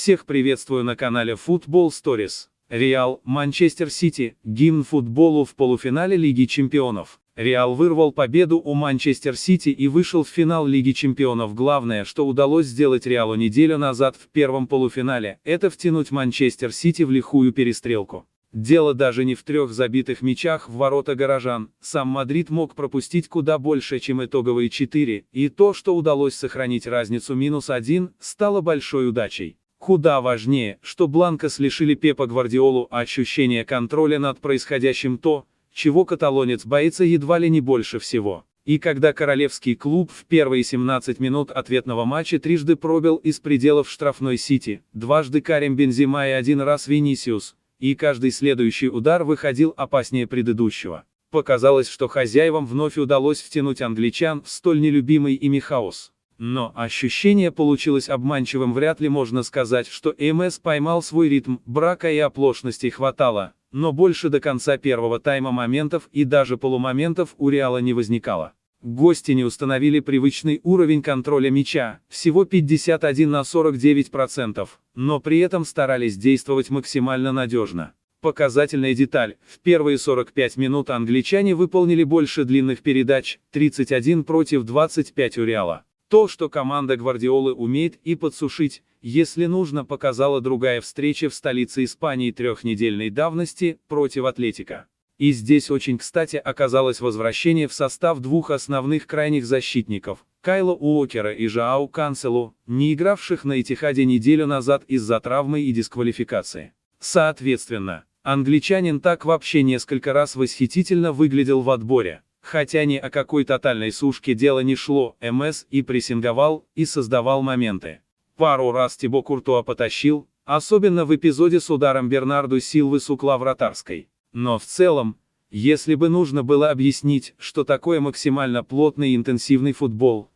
Всех приветствую на канале Football Stories. Реал, Манчестер Сити, гимн футболу в полуфинале Лиги Чемпионов. Реал вырвал победу у Манчестер Сити и вышел в финал Лиги Чемпионов. Главное, что удалось сделать Реалу неделю назад в первом полуфинале, это втянуть Манчестер Сити в лихую перестрелку. Дело даже не в 3 забитых мячах в ворота горожан, сам Мадрид мог пропустить куда больше, чем итоговые 4, и то, что удалось сохранить разницу -1, стало большой удачей. Куда важнее, что Бланкос лишили Пепа Гвардиолу ощущения контроля над происходящим, то, чего каталонец боится едва ли не больше всего. И когда королевский клуб в первые 17 минут ответного матча трижды пробил из пределов штрафной Сити, дважды Карим Бензема и 1 раз Винисиус, и каждый следующий удар выходил опаснее предыдущего. Показалось, что хозяевам вновь удалось втянуть англичан в столь нелюбимый ими хаос. Но ощущение получилось обманчивым. Вряд ли можно сказать, что МС поймал свой ритм, брака и оплошностей хватало, но больше до конца первого тайма моментов и даже полумоментов у Реала не возникало. Гости не установили привычный уровень контроля мяча, всего 51 на 49%, но при этом старались действовать максимально надежно. Показательная деталь: в первые 45 минут англичане выполнили больше длинных передач, 31 против 25 у Реала. То, что команда Гвардиолы умеет и подсушить, если нужно, показала другая встреча в столице Испании 3-недельной давности, против Атлетико. И здесь очень кстати оказалось возвращение в состав 2 основных крайних защитников, Кайла Уокера и Жоау Канселу, не игравших на Этихаде неделю назад из-за травмы и дисквалификации. Соответственно, англичанин так вообще несколько раз восхитительно выглядел в отборе. Хотя ни о какой тотальной сушке дело не шло, МС и прессинговал, и создавал моменты. Пару раз Тибо Куртуа потащил, особенно в эпизоде с ударом Бернарду Силвы с угла вратарской. Но в целом, если бы нужно было объяснить, что такое максимально плотный и интенсивный футбол,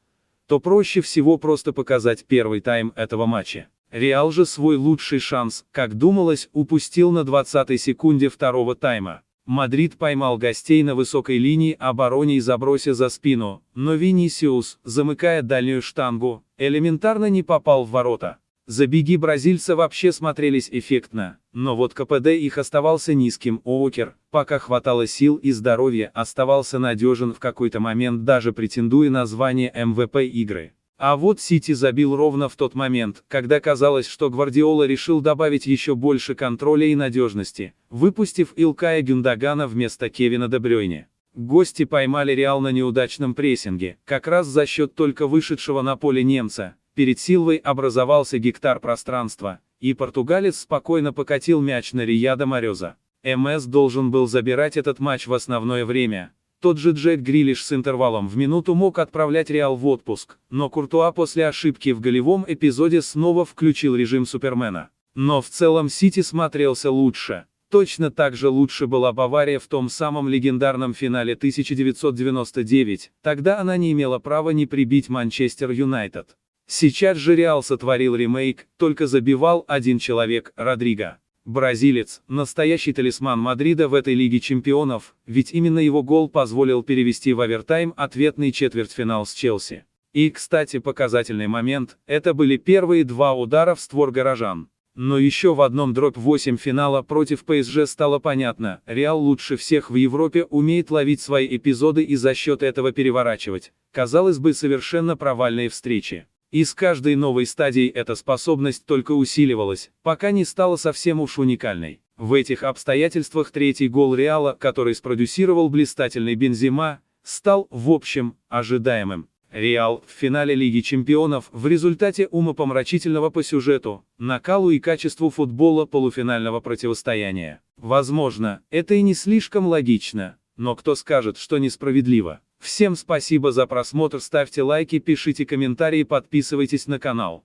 то проще всего просто показать первый тайм этого матча. Реал же свой лучший шанс, как думалось, упустил на 20-й секунде второго тайма. Мадрид поймал гостей на высокой линии обороны и забросе за спину, но Винисиус, замыкая дальнюю штангу, элементарно не попал в ворота. Забеги бразильца вообще смотрелись эффектно, но вот КПД их оставался низким. Уокер, пока хватало сил и здоровья, оставался надежен, в какой-то момент даже претендуя на звание МВП игры. А вот Сити забил ровно в тот момент, когда казалось, что Гвардиола решил добавить еще больше контроля и надежности, выпустив Илкая Гюндогана вместо Кевина Де Брюйне. Гости поймали Реал на неудачном прессинге, как раз за счет только вышедшего на поле немца. Перед Силвой образовался гектар пространства, и португалец спокойно покатил мяч на Рияда Мореза. МС должен был забирать этот матч в основное время. Тот же Джек Грилиш с интервалом в минуту мог отправлять Реал в отпуск, но Куртуа после ошибки в голевом эпизоде снова включил режим Супермена. Но в целом Сити смотрелся лучше. Точно так же лучше была Бавария в том самом легендарном финале 1999, тогда она не имела права не прибить Манчестер Юнайтед. Сейчас же Реал сотворил ремейк, только забивал один человек, Родриго. Бразилец, настоящий талисман Мадрида в этой Лиге Чемпионов, ведь именно его гол позволил перевести в овертайм ответный четвертьфинал с Челси. И, кстати, показательный момент, это были первые 2 удара в створ горожан. Но еще в одном дробь 8 финала против ПСЖ стало понятно, Реал лучше всех в Европе умеет ловить свои эпизоды и за счет этого переворачивать, казалось бы, совершенно провальные встречи. И с каждой новой стадией эта способность только усиливалась, пока не стала совсем уж уникальной. В этих обстоятельствах третий гол Реала, который спродюсировал блистательный Бензема, стал, в общем, ожидаемым. Реал в финале Лиги Чемпионов в результате умопомрачительного по сюжету, накалу и качеству футбола полуфинального противостояния. Возможно, это и не слишком логично, но кто скажет, что несправедливо. Всем спасибо за просмотр, ставьте лайки, пишите комментарии, подписывайтесь на канал.